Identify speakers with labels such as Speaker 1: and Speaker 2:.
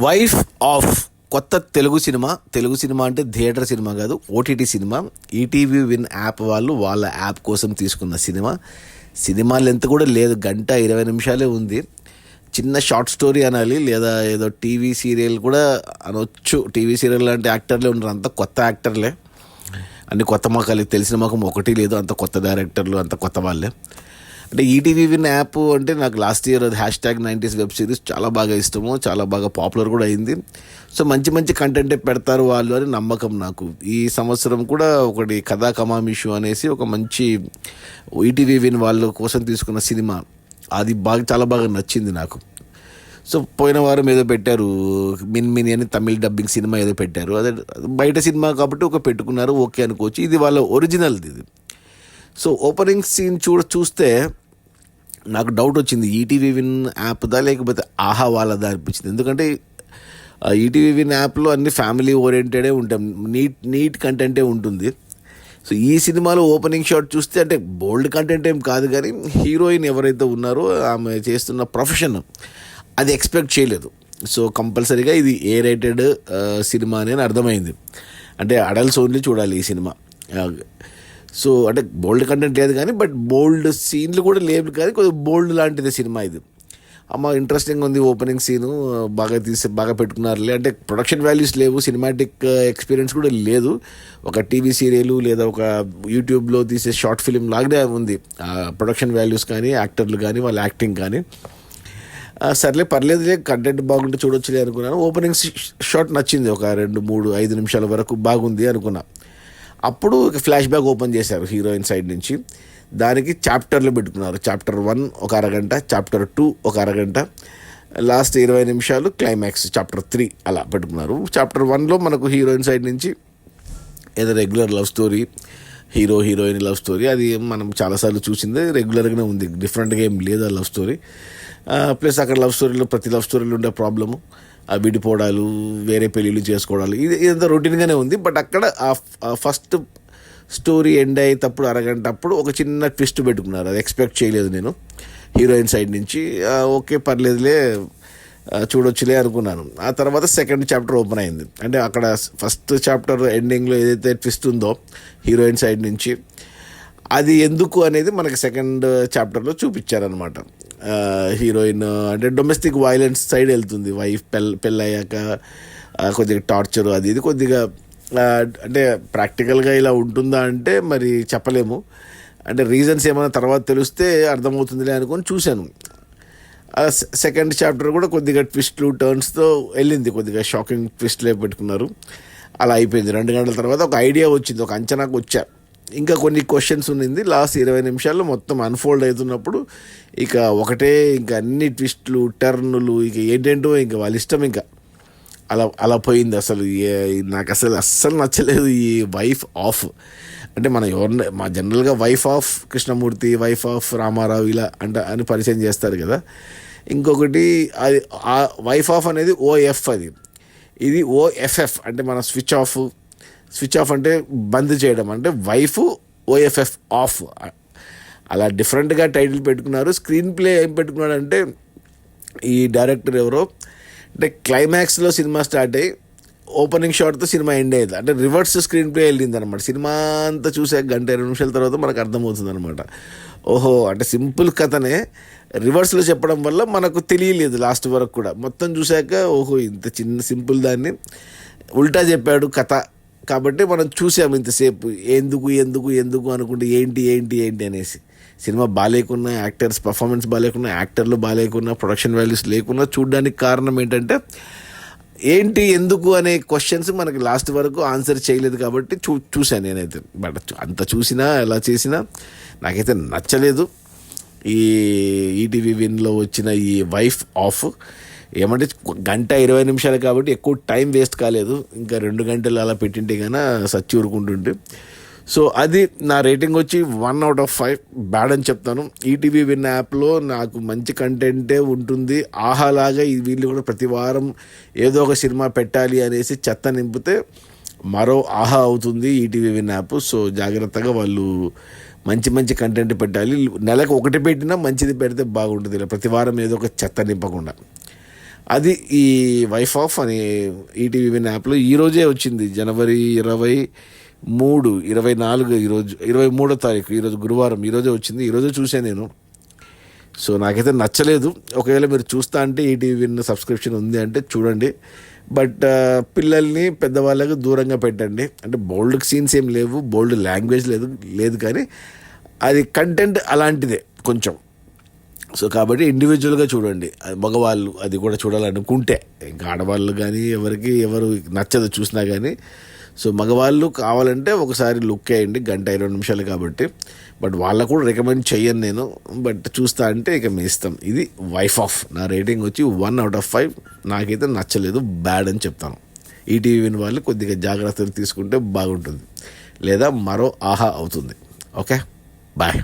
Speaker 1: Wife of కొత్త Telugu cinema అంటే theatre cinema కాదు, OTT cinema. ETV win app వాళ్ళు వాళ్ళ యాప్ కోసం తీసుకున్న సినిమా లెంత్ కూడా లేదు, 1:20 ఉంది. చిన్న షార్ట్ స్టోరీ అనాలి, లేదా ఏదో టీవీ సీరియల్ కూడా అనొచ్చు. టీవీ సీరియల్ లాంటి యాక్టర్లే ఉన్నారు, అంత కొత్త యాక్టర్లే, అన్ని కొత్త మొక్కలు, తెలిసిన మొఖం ఒకటి లేదు, అంత కొత్త డైరెక్టర్లు, అంత కొత్త వాళ్ళే. అంటే ఈటీవీ విన్ యాప్ అంటే నాకు last year #90s web series చాలా బాగా ఇష్టము, చాలా బాగా పాపులర్ కూడా అయింది. సో మంచి కంటెంటే పెడతారు వాళ్ళు అని నమ్మకం నాకు. ఈ సంవత్సరం కూడా ఒకటి కథా కమామిషు అనేసి ఒక మంచి ఈటీవీ విన్ వాళ్ళ కోసం తీసుకున్న సినిమా, అది చాలా బాగా నచ్చింది నాకు. సో పోయిన వారం ఏదో పెట్టారు, మిన్ అని తమిళ్ డబ్బింగ్ సినిమా ఏదో పెట్టారు. అదే బయట సినిమా కాబట్టి ఒక పెట్టుకున్నారు, ఓకే అనుకోవచ్చు. ఇది వాళ్ళ ఒరిజినల్ది ఇది. సో ఓపెనింగ్ సీన్ చూస్తే నాకు డౌట్ వచ్చింది, ఈటీవీ విన్ యాప్దా లేకపోతే ఆహా వాళ్ళదా అనిపించింది. ఎందుకంటే ఈటీవీ విన్ యాప్లో అన్ని ఫ్యామిలీ ఓరియంటెడే ఉంటాం, నీట్ కంటెంటే ఉంటుంది. సో ఈ సినిమాలో ఓపెనింగ్ షాట్ చూస్తే అంటే బోల్డ్ కంటెంట్ ఏం కాదు, కానీ హీరోయిన్ ఎవరైతే ఉన్నారో ఆమె చేస్తున్న ప్రొఫెషన్ అది ఎక్స్పెక్ట్ చేయలేదు. సో కంపల్సరీగా ఇది ఏ రేటెడ్ సినిమా అని అర్థమైంది. అంటే అడల్ట్స్ ఓన్లీ చూడాలి ఈ సినిమా. సో అంటే బోల్డ్ కంటెంట్ లేదు కానీ, బట్ బోల్డ్ సీన్లు కూడా లేవు, కానీ కొద్దిగా బోల్డ్ లాంటిది సినిమా ఇది. అమ్మ ఇంట్రెస్టింగ్ ఉంది, ఓపెనింగ్ సీను బాగా పెట్టుకున్నారులే. అంటే ప్రొడక్షన్ వాల్యూస్ లేవు, సినిమాటిక్ ఎక్స్పీరియన్స్ కూడా లేదు. ఒక టీవీ సీరియల్ లేదా ఒక యూట్యూబ్లో తీసే షార్ట్ ఫిలిం లాగానే ఉంది, ప్రొడక్షన్ వాల్యూస్ కానీ, యాక్టర్లు కానీ, వాళ్ళ యాక్టింగ్ కానీ. సర్లే పర్లేదులే, కంటెంట్ బాగుంటే చూడొచ్చులే అనుకున్నాను. ఓపెనింగ్ షాట్ నచ్చింది, ఒక 2-3-5 నిమిషాల వరకు బాగుంది అనుకున్నా. అప్పుడు ఫ్లాష్ బ్యాక్ ఓపెన్ చేశారు హీరోయిన్ సైడ్ నుంచి. దానికి చాప్టర్లు పెట్టుకున్నారు. చాప్టర్ 1 ఒక అరగంట, చాప్టర్ 2 ఒక అరగంట, లాస్ట్ 20 నిమిషాలు క్లైమాక్స్ చాప్టర్ 3 అలా పెట్టుకున్నారు. చాప్టర్ 1లో మనకు హీరోయిన్ సైడ్ నుంచి ఏదో regular love story, heroine love story, అది మనం చాలాసార్లు చూసిందే, రెగ్యులర్గానే ఉంది, డిఫరెంట్గా ఏం లేదు ఆ లవ్ స్టోరీ. ప్లస్ అక్కడ ప్రతి లవ్ స్టోరీలో ఉండే ప్రాబ్లము, విడిపోవడాలు, వేరే పెళ్ళిళ్ళు చేసుకోవడాలు, ఇదంతా రొటీన్గానే ఉంది. బట్ అక్కడ ఆ ఫస్ట్ స్టోరీ ఎండ్ అయ్యేటప్పుడు అరగంట అప్పుడు ఒక చిన్న ట్విస్ట్ పెట్టుకున్నారు, అది ఎక్స్పెక్ట్ చేయలేదు నేను హీరోయిన్ సైడ్ నుంచి. ఓకే పర్లేదులే, చూడొచ్చులే అనుకున్నాను. ఆ తర్వాత సెకండ్ చాప్టర్ ఓపెన్ అయింది. అంటే అక్కడ ఫస్ట్ చాప్టర్ ఎండింగ్లో ఏదైతే ట్విస్ట్ ఉందో హీరోయిన్ సైడ్ నుంచి, అది ఎందుకు అనేది మనకి సెకండ్ చాప్టర్లో చూపించారనమాట. హీరోయిన్ అంటే డొమెస్టిక్ వైలెన్స్ సైడ్ వెళ్తుంది, వైఫ్ పెళ్ళయ్యాక కొద్దిగా టార్చర్ అది ఇది కొద్దిగా. అంటే ప్రాక్టికల్గా ఇలా ఉంటుందా అంటే మరి చెప్పలేము. అంటే రీజన్స్ ఏమైనా తర్వాత తెలిస్తే అర్థమవుతుందిలే అనుకొని చూశాను. సెకండ్ చాప్టర్ కూడా కొద్దిగా ట్విస్ట్లు టర్న్స్తో వెళ్ళింది, కొద్దిగా షాకింగ్ ట్విస్ట్లే పెట్టుకున్నారు. అలా అయిపోయింది. 2 గంటల తర్వాత ఒక ఐడియా వచ్చింది, ఒక అంచనాకు వచ్చా. ఇంకా కొన్ని క్వశ్చన్స్ ఉన్నింది. లాస్ట్ 20 నిమిషాల్లో మొత్తం అన్ఫోల్డ్ అవుతున్నప్పుడు ఇక ఇంకా అన్ని ట్విస్ట్లు టర్నులు, ఇక ఏంటంటో ఇంకా వాళ్ళ ఇష్టం, ఇంకా అలా పోయింది. అసలు నాకు అస్సలు నచ్చలేదు ఈ వైఫ్ ఆఫ్. అంటే మా జనరల్గా wife of Krishnamurthy, wife of Ramarao ఇలా అని పరిచయం చేస్తారు కదా. ఇంకొకటి అది వైఫ్ ఆఫ్ అనేది OF, ఇది OFF అంటే మన స్విచ్ ఆఫ్ అంటే బంద్ చేయడం, అంటే వైఫ్ OFF ఆఫ్. అలా డిఫరెంట్గా టైటిల్ పెట్టుకున్నారు. స్క్రీన్ ప్లే ఏం పెట్టుకున్నాడు అంటే, ఈ డైరెక్టర్ ఎవరో అంటే క్లైమాక్స్లో సినిమా స్టార్ట్ అయ్యి ఓపెనింగ్ షాట్తో సినిమా ఎండ్ అయ్యేది, అంటే రివర్స్ స్క్రీన్ ప్లే వెళ్ళింది అనమాట. సినిమా అంతా చూసాక 1-2 నిమిషాల తర్వాత మనకు అర్థమవుతుంది అనమాట. ఓహో, అంటే సింపుల్ కథనే రివర్స్లో చెప్పడం వల్ల మనకు తెలియలేదు లాస్ట్ వరకు కూడా. మొత్తం చూశాక ఓహో ఇంత చిన్న సింపుల్ దాన్ని ఉల్టా చెప్పాడు కథ, కాబట్టి మనం చూసాము ఇంతసేపు ఎందుకు అనుకుంటే ఏంటి అనేసి. సినిమా బాగాలేకున్నా, యాక్టర్స్ పర్ఫార్మెన్స్ బాగాలేకున్నా, యాక్టర్లు బాగాలేకున్నా, ప్రొడక్షన్ వాల్యూస్ లేకున్నా చూడడానికి కారణం ఏంటంటే ఏంటి ఎందుకు అనే క్వశ్చన్స్ మనకి లాస్ట్ వరకు ఆన్సర్ చేయలేదు కాబట్టి చూశాను నేనైతే. బట్ అంత చూసినా ఎలా చేసినా నాకైతే నచ్చలేదు. ఈ ఈటీవీ విన్లో వచ్చిన ఈ వైఫ్ ఆఫ్ ఏమంటే 1:20 కాబట్టి ఎక్కువ టైం వేస్ట్ కాలేదు. ఇంకా 2 గంటలు అలా పెట్టింటే కన్నా సచ్చి ఊరుకుంటుంటే. సో అది నా రేటింగ్ వచ్చి 1/5 బ్యాడ్ అని చెప్తాను. ఈటీవీ విన్ యాప్లో నాకు మంచి కంటెంటే ఉంటుంది. ఆహాలాగా వీళ్ళు కూడా ప్రతి వారం ఏదో ఒక సినిమా పెట్టాలి అనేసి చెత్త నింపితే మరో ఆహా అవుతుంది ఈటీవీ విన్ యాప్. సో జాగ్రత్తగా వాళ్ళు మంచి కంటెంట్ పెట్టాలి. నెలకు ఒకటి పెట్టినా మంచిది పెడితే బాగుంటుంది, ఇలా ప్రతి వారం ఏదో ఒక చెత్త నింపకుండా. అది ఈ వైఫ్ ఆఫ్ అని ఈటీవీ విన్ యాప్లో ఈరోజే వచ్చింది, జనవరి 24 ఈరోజు 23వ తారీఖు, ఈరోజు గురువారం, ఈరోజే వచ్చింది, ఈరోజే చూసాను నేను. సో నాకైతే నచ్చలేదు. ఒకవేళ మీరు చూస్తా అంటే ఈటీవీ విన్ సబ్స్క్రిప్షన్ ఉంది అంటే చూడండి, బట్ పిల్లల్ని పెద్దవాళ్ళకు దూరంగా పెట్టండి. అంటే బోల్డ్ సీన్స్ ఏం లేవు, బోల్డ్ లాంగ్వేజ్ లేదు కానీ అది కంటెంట్ అలాంటిదే కొంచెం. సో కాబట్టి ఇండివిజువల్గా చూడండి, అది మగవాళ్ళు అది కూడా చూడాలనుకుంటే. ఇంకా ఆడవాళ్ళు కానీ ఎవరు నచ్చదు చూసినా కానీ. సో మగవాళ్ళు కావాలంటే ఒకసారి లుక్ వేయండి, 1:20 కాబట్టి. బట్ వాళ్ళకు కూడా రికమెండ్ చెయ్యను నేను, బట్ చూస్తా అంటే ఇక మీ ఇష్టం. ఇది వైఫ్ ఆఫ్, నా రేటింగ్ వచ్చి 1/5. నాకైతే నచ్చలేదు, బ్యాడ్ అని చెప్తాను. ఈటీవీ విన్ వాళ్ళు కొద్దిగా జాగ్రత్తలు తీసుకుంటే బాగుంటుంది, లేదా మరో ఆహా అవుతుంది. Okay, bye.